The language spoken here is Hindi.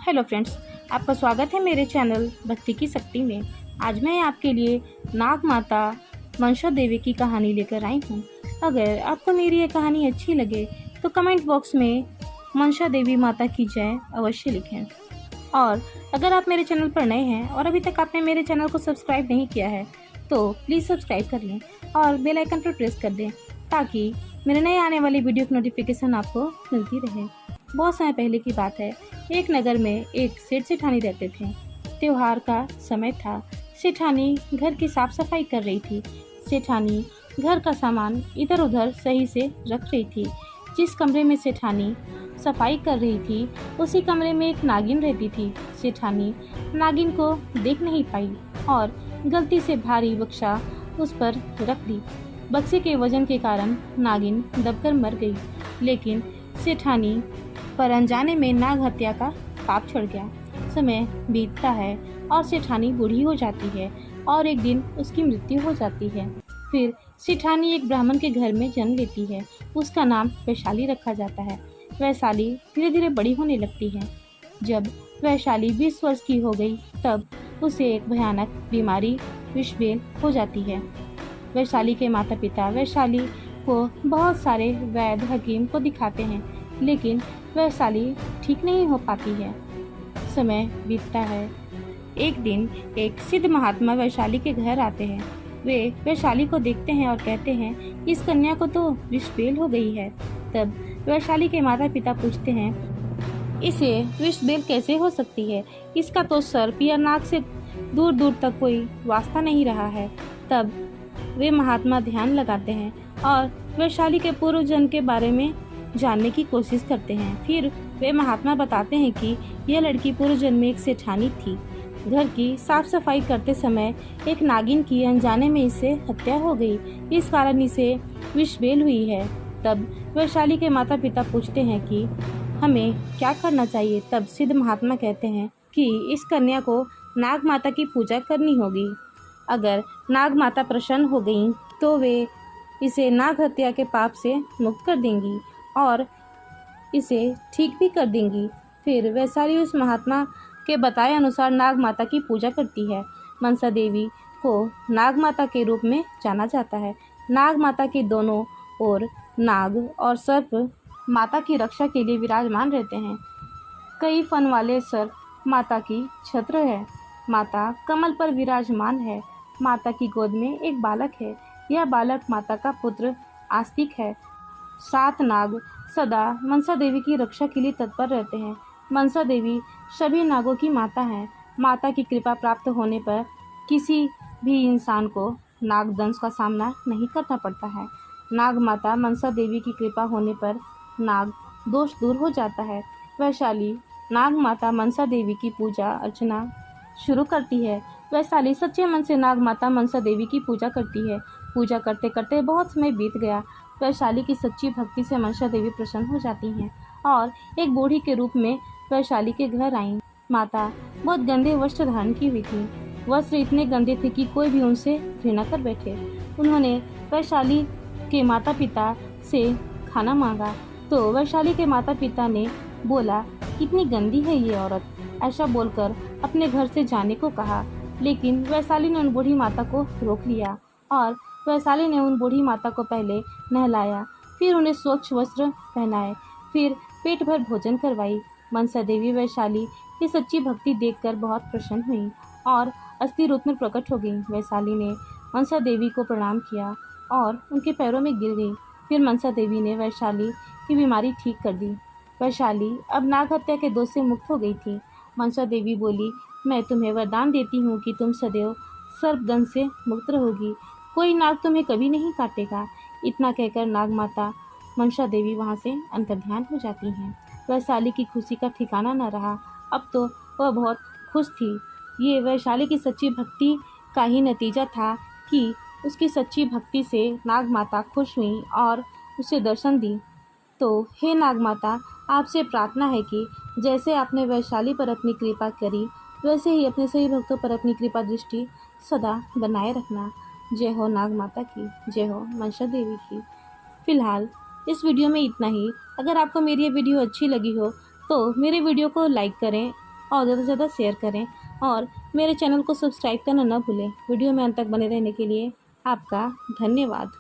हेलो फ्रेंड्स, आपका स्वागत है मेरे चैनल भक्ति की शक्ति में। आज मैं आपके लिए नाग माता मनसा देवी की कहानी लेकर आई हूँ। अगर आपको मेरी ये कहानी अच्छी लगे तो कमेंट बॉक्स में मनसा देवी माता की जय अवश्य लिखें। और अगर आप मेरे चैनल पर नए हैं और अभी तक आपने मेरे चैनल को सब्सक्राइब नहीं किया है तो प्लीज़ सब्सक्राइब कर लें और बेल आइकन पर प्रेस कर दें ताकि मेरे नए आने वाली वीडियो की नोटिफिकेशन आपको मिलती रहे। बहुत समय पहले की बात है। एक नगर में एक सेठ सेठानी रहते थे। त्योहार का समय था। सेठानी घर की साफ सफाई कर रही थी। सेठानी घर का सामान इधर उधर सही से रख रही थी। जिस कमरे में सेठानी सफाई कर रही थी उसी कमरे में एक नागिन रहती थी। सेठानी नागिन को देख नहीं पाई और गलती से भारी बक्सा उस पर रख दी। बक्से के वजन के कारण नागिन दबकर मर गई। लेकिन सेठानी पर अनजाने में नाग हत्या का पाप चढ़ गया। समय बीतता है और सेठानी बूढ़ी हो जाती है और एक दिन उसकी मृत्यु हो जाती है। फिर सेठानी एक ब्राह्मण के घर में जन्म लेती है। उसका नाम वैशाली रखा जाता है। वैशाली धीरे धीरे बड़ी होने लगती है। जब वैशाली 20 वर्ष की हो गई तब उसे एक भयानक बीमारी विषबेल हो जाती है। वैशाली के माता पिता वैशाली को बहुत सारे वैद्य हकीम को दिखाते हैं लेकिन वैशाली ठीक नहीं हो पाती है। समय बीतता है। एक दिन एक सिद्ध महात्मा वैशाली के घर आते हैं। वे वैशाली को देखते हैं और कहते हैं इस कन्या को तो विषबेल हो गई है। तब वैशाली के माता पिता पूछते हैं इसे विषबेल कैसे हो सकती है? इसका तो सर्प या नाग से दूर दूर तक कोई वास्ता नहीं रहा है। तब वे महात्मा ध्यान लगाते हैं और वैशाली के पूर्व जन्म के बारे में जानने की कोशिश करते हैं। फिर वे महात्मा बताते हैं कि यह लड़की पूर्व जन्म में एक सेठानी थी। घर की साफ सफाई करते समय एक नागिन की अनजाने में इससे हत्या हो गई। इस कारण इसे विषबेल हुई है। तब वैशाली के माता पिता पूछते हैं कि हमें क्या करना चाहिए। तब सिद्ध महात्मा कहते हैं कि इस कन्या को नाग माता की पूजा करनी होगी। अगर नाग माता प्रसन्न हो गई तो वे इसे नाग हत्या के पाप से मुक्त कर देंगी और इसे ठीक भी कर देंगी। फिर वैशाली उस महात्मा के बताए अनुसार नाग माता की पूजा करती है। मनसा देवी को नाग माता के रूप में जाना जाता है। नाग माता के दोनों ओर नाग और सर्प माता की रक्षा के लिए विराजमान रहते हैं। कई फन वाले सर्प माता की छत्र है। माता कमल पर विराजमान है। माता की गोद में एक बालक है। यह बालक माता का पुत्र आस्तिक है। 7 नाग सदा मनसा देवी की रक्षा के लिए तत्पर रहते हैं। मनसा देवी सभी नागों की माता है। माता की कृपा प्राप्त होने पर किसी भी इंसान को नागदंश का सामना नहीं करना पड़ता है। नाग माता मनसा देवी की कृपा होने पर नाग दोष दूर हो जाता है। वैशाली नाग माता मनसा देवी की पूजा अर्चना शुरू करती है। वैशाली सच्चे मन से नाग माता मनसा देवी की पूजा करती है। पूजा करते करते बहुत समय बीत गया। वैशाली की सच्ची भक्ति से मनसा देवी प्रसन्न हो जाती हैं और एक बूढ़ी के रूप में वैशाली के घर आईं। माता बहुत गंदे वस्त्र धारण की हुई थी। वस्त्र इतने गंदे थे कि कोई भी उनसे घृणा कर बैठे। उन्होंने वैशाली के माता पिता से खाना मांगा तो वैशाली के माता पिता ने बोला कितनी गंदी है ये औरत। ऐसा बोलकर अपने घर से जाने को कहा लेकिन वैशाली ने उन बूढ़ी माता को रोक लिया और वैशाली ने उन बूढ़ी माता को पहले नहलाया, फिर उन्हें स्वच्छ वस्त्र पहनाए, फिर पेट भर भोजन करवाई। मनसा देवी वैशाली की सच्ची भक्ति देखकर बहुत प्रसन्न हुई और अस्थि रूप में प्रकट हो गई। वैशाली ने मनसा देवी को प्रणाम किया और उनके पैरों में गिर गई। फिर मनसा देवी ने वैशाली की बीमारी ठीक कर दी। वैशाली अब नाग हत्या के दोष से मुक्त हो गई थी। मनसा देवी बोली मैं तुम्हें वरदान देती हूँ कि तुम सदैव सर्पदंश से मुक्त रहोगी। कोई नाग तुम्हें कभी नहीं काटेगा। इतना कहकर नाग माता मनसा देवी वहाँ से अंतर्ध्यान हो जाती हैं। वैशाली की खुशी का ठिकाना न रहा। अब तो वह बहुत खुश थी। ये वैशाली की सच्ची भक्ति का ही नतीजा था कि उसकी सच्ची भक्ति से नाग माता खुश हुई और उसे दर्शन दी। तो हे नाग माता, आपसे प्रार्थना है कि जैसे आपने वैशाली पर अपनी कृपा करी वैसे ही अपने सभी भक्तों पर अपनी कृपा दृष्टि सदा बनाए रखना। जय हो नाग माता की, जय हो मनसा देवी की। फिलहाल इस वीडियो में इतना ही। अगर आपको मेरी ये वीडियो अच्छी लगी हो तो मेरे वीडियो को लाइक करें और ज़्यादा से ज़्यादा शेयर करें और मेरे चैनल को सब्सक्राइब करना ना भूलें। वीडियो में अंत तक बने रहने के लिए आपका धन्यवाद।